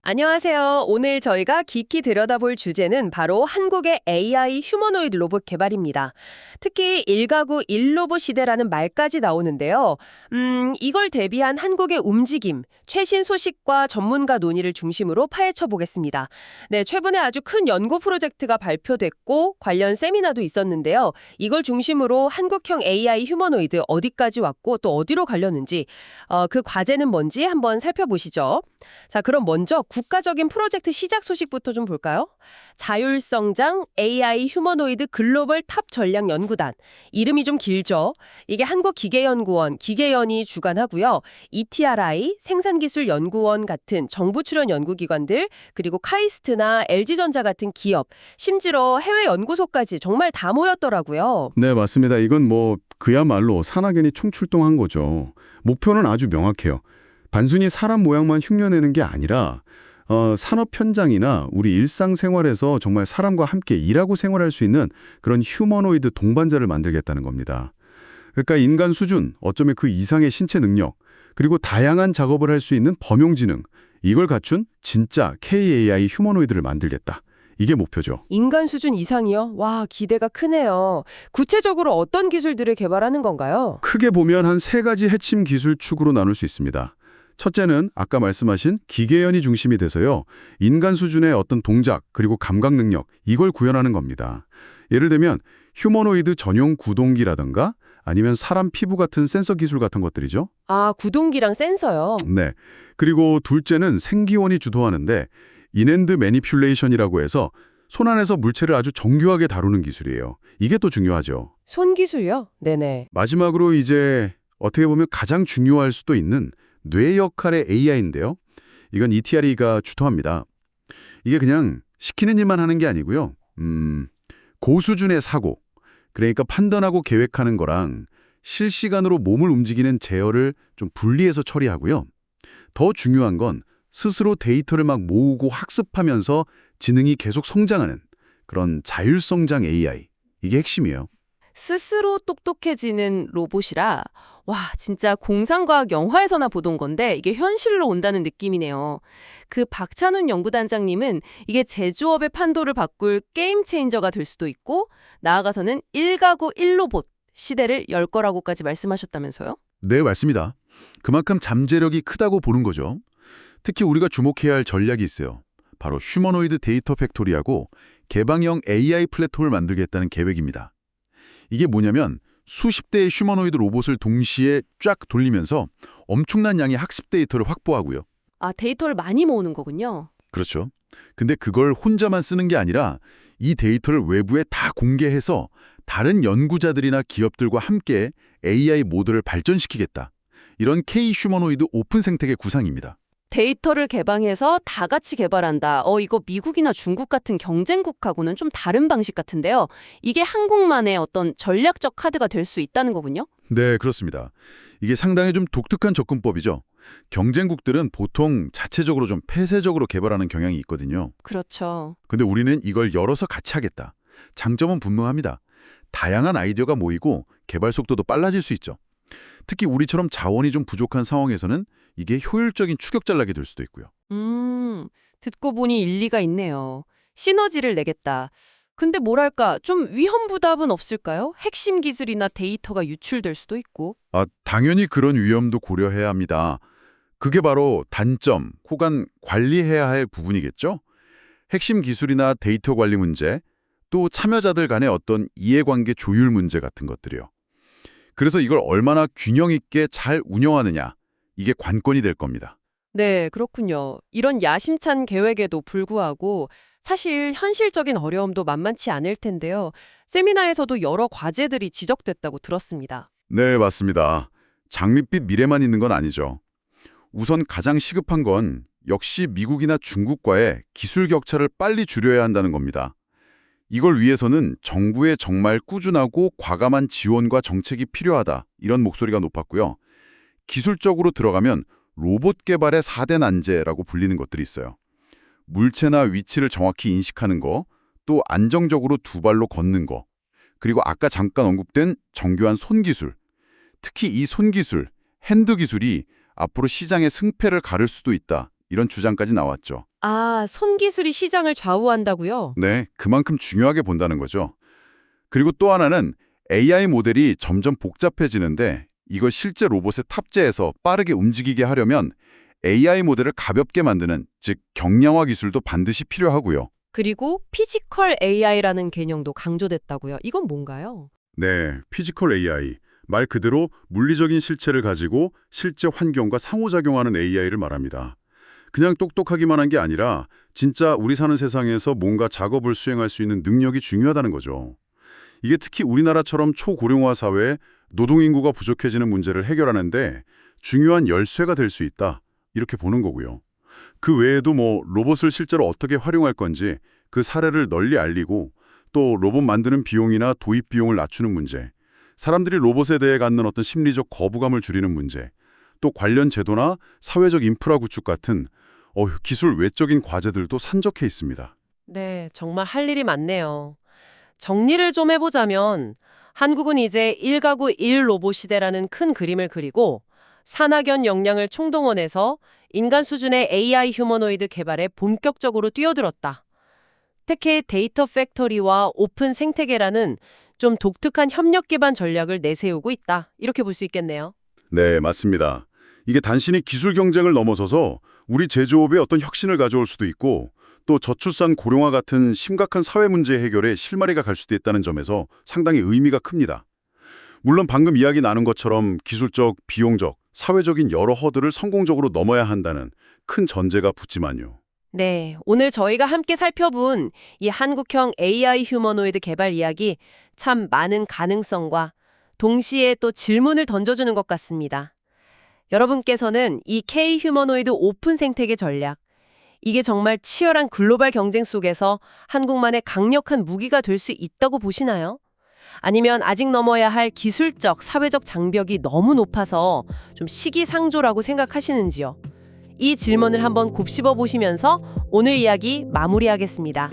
안녕하세요. 오늘 저희가 깊이 들여다볼 주제는 바로 한국의 AI 휴머노이드 로봇 개발입니다. 특히 일가구 일로봇 시대라는 말까지 나오는데요. 이걸 대비한 한국의 움직임, 최신 소식과 전문가 논의를 중심으로 파헤쳐 보겠습니다. 네, 최근에 아주 큰 연구 프로젝트가 발표됐고 관련 세미나도 있었는데요. 이걸 중심으로 한국형 AI 휴머노이드 어디까지 왔고 또 어디로 가려는지 그 과제는 뭔지 한번 살펴보시죠. 자, 그럼 먼저 국가적인 프로젝트 시작 소식부터 좀 볼까요? 자율성장 AI 휴머노이드 글로벌 탑 전략 연구단. 이름이 좀 길죠? 이게 한국기계연구원, 기계연이 주관하고요. ETRI, 생산기술연구원 같은 정부 출연 연구기관들, 그리고 카이스트나 LG전자 같은 기업, 심지어 해외 연구소까지 정말 다 모였더라고요. 네, 맞습니다. 이건 그야말로 산학연이 총출동한 거죠. 목표는 아주 명확해요. 단순히 사람 모양만 흉내내는 게 아니라 산업 현장이나 우리 일상생활에서 정말 사람과 함께 일하고 생활할 수 있는 그런 휴머노이드 동반자를 만들겠다는 겁니다. 그러니까 인간 수준, 어쩌면 그 이상의 신체 능력, 그리고 다양한 작업을 할 수 있는 범용지능, 이걸 갖춘 진짜 KAI 휴머노이드를 만들겠다. 이게 목표죠. 인간 수준 이상이요? 와, 기대가 크네요. 구체적으로 어떤 기술들을 개발하는 건가요? 크게 보면 한 세 가지 핵심 기술 축으로 나눌 수 있습니다. 첫째는 아까 말씀하신 기계연이 중심이 돼서요. 인간 수준의 어떤 동작 그리고 감각 능력 이걸 구현하는 겁니다. 예를 들면 휴머노이드 전용 구동기라든가 아니면 사람 피부 같은 센서 기술 같은 것들이죠. 아, 구동기랑 센서요? 네. 그리고 둘째는 생기원이 주도하는데 인핸드 매니퓰레이션이라고 해서 손 안에서 물체를 아주 정교하게 다루는 기술이에요. 이게 또 중요하죠. 손기술요? 네네. 마지막으로 이제 어떻게 보면 가장 중요할 수도 있는 뇌 역할의 AI인데요. 이건 ETRE가 주도합니다. 이게 그냥 시키는 일만 하는 게 아니고요. 고수준의 사고, 그러니까 판단하고 계획하는 거랑 실시간으로 몸을 움직이는 제어를 좀 분리해서 처리하고요. 더 중요한 건 스스로 데이터를 막 모으고 학습하면서 지능이 계속 성장하는 그런 자율성장 AI. 이게 핵심이에요. 스스로 똑똑해지는 로봇이라 와, 진짜 공상과학 영화에서나 보던 건데 이게 현실로 온다는 느낌이네요. 그 박찬훈 연구단장님은 이게 제조업의 판도를 바꿀 게임 체인저가 될 수도 있고 나아가서는 일가구 일로봇 시대를 열 거라고까지 말씀하셨다면서요? 네, 맞습니다. 그만큼 잠재력이 크다고 보는 거죠. 특히 우리가 주목해야 할 전략이 있어요. 바로 휴머노이드 데이터 팩토리하고 개방형 AI 플랫폼을 만들겠다는 계획입니다. 이게 뭐냐면 수십 대의 휴머노이드 로봇을 동시에 쫙 돌리면서 엄청난 양의 학습 데이터를 확보하고요. 아, 데이터를 많이 모으는 거군요. 그렇죠. 근데 그걸 혼자만 쓰는 게 아니라 이 데이터를 외부에 다 공개해서 다른 연구자들이나 기업들과 함께 AI 모델을 발전시키겠다. 이런 K-휴머노이드 오픈 생태계 구상입니다. 데이터를 개방해서 다 같이 개발한다. 이거 미국이나 중국 같은 경쟁국하고는 좀 다른 방식 같은데요. 이게 한국만의 어떤 전략적 카드가 될 수 있다는 거군요. 네, 그렇습니다. 이게 상당히 좀 독특한 접근법이죠. 경쟁국들은 보통 자체적으로 좀 폐쇄적으로 개발하는 경향이 있거든요. 그렇죠. 근데 우리는 이걸 열어서 같이 하겠다. 장점은 분명합니다. 다양한 아이디어가 모이고 개발 속도도 빨라질 수 있죠. 특히 우리처럼 자원이 좀 부족한 상황에서는 이게 효율적인 추격 전략이 될 수도 있고요. 듣고 보니 일리가 있네요. 시너지를 내겠다. 근데 뭐랄까, 좀 위험 부담은 없을까요? 핵심 기술이나 데이터가 유출될 수도 있고. 당연히 그런 위험도 고려해야 합니다. 그게 바로 단점, 혹은 관리해야 할 부분이겠죠? 핵심 기술이나 데이터 관리 문제, 또 참여자들 간의 어떤 이해관계 조율 문제 같은 것들이요. 그래서 이걸 얼마나 균형 있게 잘 운영하느냐, 이게 관건이 될 겁니다. 네, 그렇군요. 이런 야심찬 계획에도 불구하고 사실 현실적인 어려움도 만만치 않을 텐데요. 세미나에서도 여러 과제들이 지적됐다고 들었습니다. 네, 맞습니다. 장밋빛 미래만 있는 건 아니죠. 우선 가장 시급한 건 역시 미국이나 중국과의 기술 격차를 빨리 줄여야 한다는 겁니다. 이걸 위해서는 정부의 정말 꾸준하고 과감한 지원과 정책이 필요하다. 이런 목소리가 높았고요. 기술적으로 들어가면 로봇 개발의 4대 난제라고 불리는 것들이 있어요. 물체나 위치를 정확히 인식하는 거, 또 안정적으로 두 발로 걷는 거, 그리고 아까 잠깐 언급된 정교한 손기술. 특히 이 손기술, 핸드 기술이 앞으로 시장의 승패를 가를 수도 있다. 이런 주장까지 나왔죠. 아, 손기술이 시장을 좌우한다고요? 네, 그만큼 중요하게 본다는 거죠. 그리고 또 하나는 AI 모델이 점점 복잡해지는데 이걸 실제 로봇에 탑재해서 빠르게 움직이게 하려면 AI 모델을 가볍게 만드는, 즉 경량화 기술도 반드시 필요하고요. 그리고 피지컬 AI라는 개념도 강조됐다고요. 이건 뭔가요? 네, 피지컬 AI. 말 그대로 물리적인 실체를 가지고 실제 환경과 상호작용하는 AI를 말합니다. 그냥 똑똑하기만 한 게 아니라 진짜 우리 사는 세상에서 뭔가 작업을 수행할 수 있는 능력이 중요하다는 거죠. 이게 특히 우리나라처럼 초고령화 사회에 노동인구가 부족해지는 문제를 해결하는데 중요한 열쇠가 될 수 있다. 이렇게 보는 거고요. 그 외에도 로봇을 실제로 어떻게 활용할 건지 그 사례를 널리 알리고 또 로봇 만드는 비용이나 도입 비용을 낮추는 문제, 사람들이 로봇에 대해 갖는 어떤 심리적 거부감을 줄이는 문제, 또 관련 제도나 사회적 인프라 구축 같은 기술 외적인 과제들도 산적해 있습니다. 네, 정말 할 일이 많네요. 정리를 좀 해보자면 한국은 이제 1가구 1 로봇 시대라는 큰 그림을 그리고 산학연 역량을 총동원해서 인간 수준의 AI 휴머노이드 개발에 본격적으로 뛰어들었다. 특히 데이터 팩토리와 오픈 생태계라는 좀 독특한 협력 기반 전략을 내세우고 있다. 이렇게 볼 수 있겠네요. 네, 맞습니다. 이게 단순히 기술 경쟁을 넘어서서 우리 제조업에 어떤 혁신을 가져올 수도 있고 또 저출산 고령화 같은 심각한 사회 문제 해결에 실마리가 갈 수도 있다는 점에서 상당히 의미가 큽니다. 물론 방금 이야기 나눈 것처럼 기술적, 비용적, 사회적인 여러 허들을 성공적으로 넘어야 한다는 큰 전제가 붙지만요. 네, 오늘 저희가 함께 살펴본 이 한국형 AI 휴머노이드 개발 이야기 참 많은 가능성과 동시에 또 질문을 던져주는 것 같습니다. 여러분께서는 이 K 휴머노이드 오픈 생태계 전략, 이게 정말 치열한 글로벌 경쟁 속에서 한국만의 강력한 무기가 될 수 있다고 보시나요? 아니면 아직 넘어야 할 기술적, 사회적 장벽이 너무 높아서 좀 시기상조라고 생각하시는지요? 이 질문을 한번 곱씹어 보시면서 오늘 이야기 마무리하겠습니다.